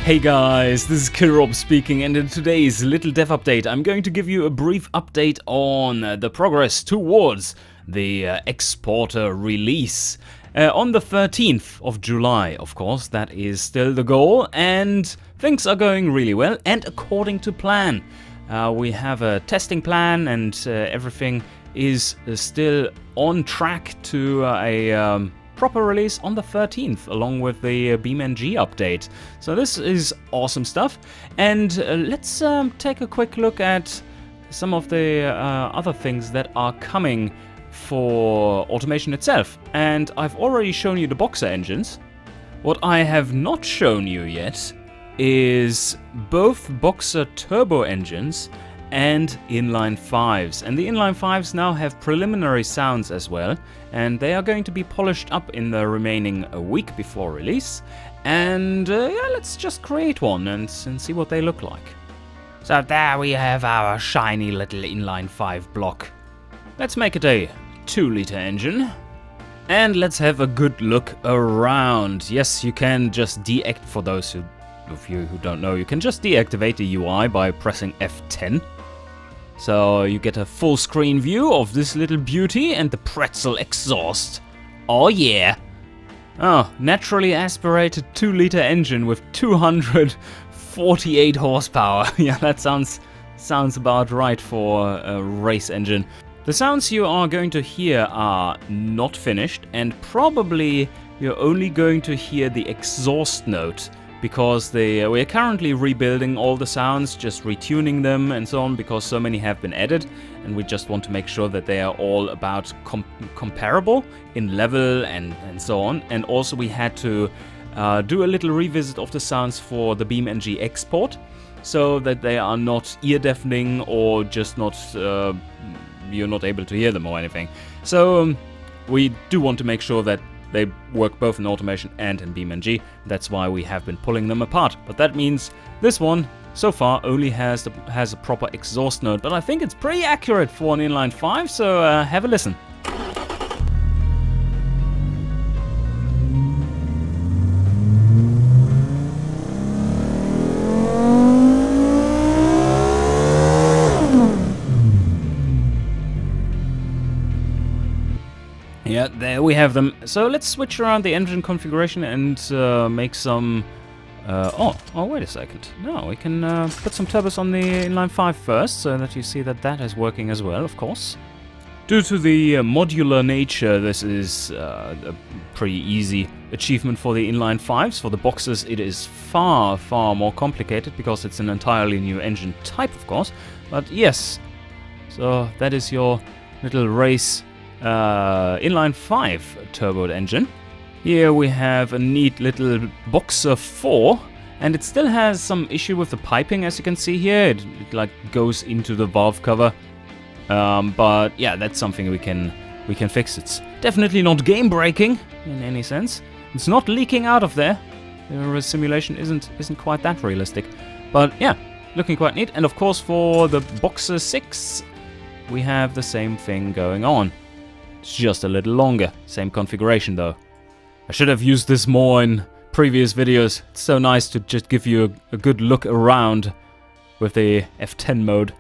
Hey guys, this is Killrob speaking, and in today's little dev update I'm going to give you a brief update on the progress towards the Exporter release. On the 13th of July, of course, that is still the goal, and things are going really well and according to plan. We have a testing plan and everything is still on track to a proper release on the 13th, along with the BeamNG update. So this is awesome stuff, and let's take a quick look at some of the other things that are coming for automation itself. And I've already shown you the Boxer engines. What I have not shown you yet is both Boxer turbo engines and inline 5s, and the inline 5s now have preliminary sounds as well, and they are going to be polished up in the remaining week before release. And yeah, let's just create one and see what they look like. So there we have our shiny little inline 5 block. Let's make it a 2-liter engine, and let's have a good look around. Yes, you can just for those of you who don't know, you can just deactivate the UI by pressing F10. So you get a full screen view of this little beauty and the pretzel exhaust. Oh yeah! Oh, naturally aspirated 2-liter engine with 248 horsepower. Yeah, that sounds about right for a race engine. The sounds you are going to hear are not finished, and probably you're only going to hear the exhaust note, because we're currently rebuilding all the sounds, just retuning them and so on, because so many have been added, and we just want to make sure that they are all about comparable in level and so on. And also we had to do a little revisit of the sounds for the BeamNG export, so that they are not ear deafening or just not you're not able to hear them or anything. So we do want to make sure that they work both in automation and in BeamNG. That's why we have been pulling them apart. But that means this one so far only has a proper exhaust note, but I think it's pretty accurate for an inline 5, so have a listen. Yeah, there we have them. So let's switch around the engine configuration and make some... oh, wait a second. No, we can put some turbos on the inline 5 first, so that you see that that is working as well, of course. Due to the modular nature, this is a pretty easy achievement for the inline 5s. For the Boxers, it is far, far more complicated, because it's an entirely new engine type, of course. But yes, so that is your little race inline 5 turbo engine. Here we have a neat little Boxer 4, and it still has some issue with the piping, as you can see here. It like goes into the valve cover, but yeah, that's something we can fix. It's definitely not game breaking in any sense. It's not leaking out of there. The simulation isn't quite that realistic, but yeah, looking quite neat. And of course for the Boxer 6 we have the same thing going on. It's just a little longer. Same configuration though. I should have used this more in previous videos. It's so nice to just give you a good look around with the F10 mode.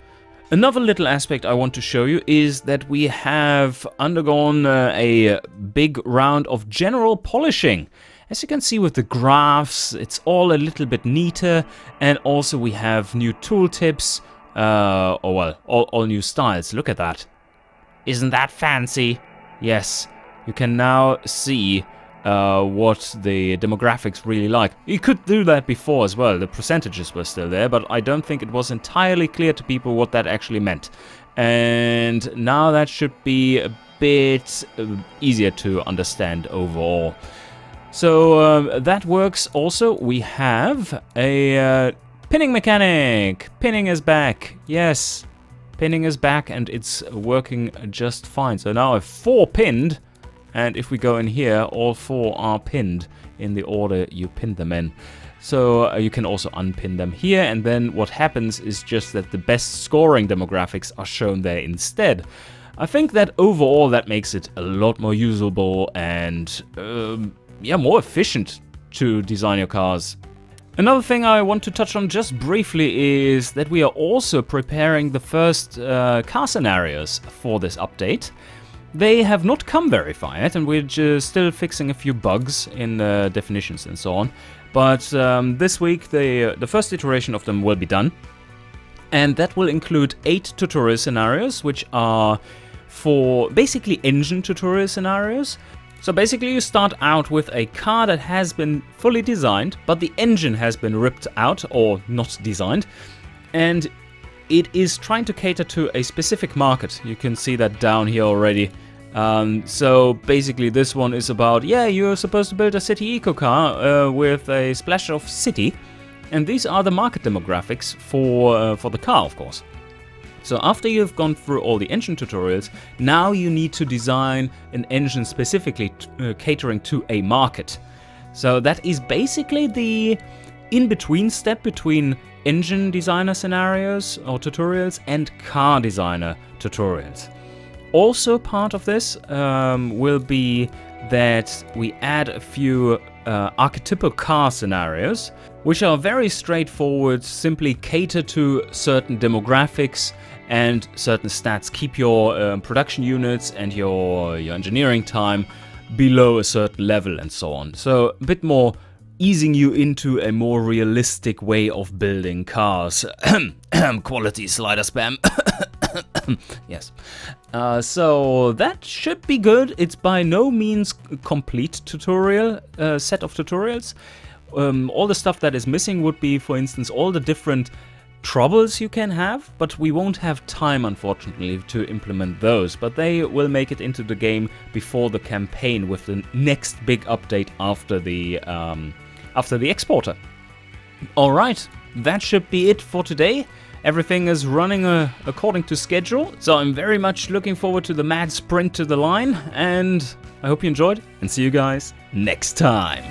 Another little aspect I want to show you is that we have undergone a big round of general polishing. As you can see with the graphs, it's all a little bit neater, and also we have new tooltips, or well, all new styles. Look at that. Isn't that fancy? Yes, you can now see what the demographics really like. You could do that before as well. The percentages were still there, but I don't think it was entirely clear to people what that actually meant. And now that should be a bit easier to understand overall. So that works also. We have a pinning mechanic. Pinning is back. Yes. Pinning is back, and it's working just fine. So now I have 4 pinned, and if we go in here, all 4 are pinned in the order you pinned them in. So you can also unpin them here, and then what happens is just that the best scoring demographics are shown there instead. I think that overall that makes it a lot more usable and yeah, more efficient to design your cars. Another thing I want to touch on just briefly is that we are also preparing the first car scenarios for this update. They have not come very far yet, and we're just still fixing a few bugs in definitions and so on. But this week the first iteration of them will be done. And that will include 8 tutorial scenarios, which are for basically engine tutorial scenarios. So basically you start out with a car that has been fully designed, but the engine has been ripped out or not designed. And it is trying to cater to a specific market. You can see that down here already. So basically this one is about, yeah, you're supposed to build a city eco car with a splash of city. And these are the market demographics for the car, of course. So after you've gone through all the engine tutorials, now you need to design an engine specifically catering to a market. So that is basically the in-between step between engine designer scenarios or tutorials and car designer tutorials. Also part of this will be that we add a few archetypal car scenarios, which are very straightforward, simply cater to certain demographics and certain stats. Keep your production units and your engineering time below a certain level and so on. So a bit more easing you into a more realistic way of building cars. Quality slider spam. Yes. So that should be good. It's by no means a complete tutorial set of tutorials. All the stuff that is missing would be, for instance, all the different troubles you can have, but we won't have time, unfortunately, to implement those. But they will make it into the game before the campaign with the next big update after the exporter. All right, that should be it for today. Everything is running according to schedule, so I'm very much looking forward to the mad sprint to the line, and I hope you enjoyed, and see you guys next time.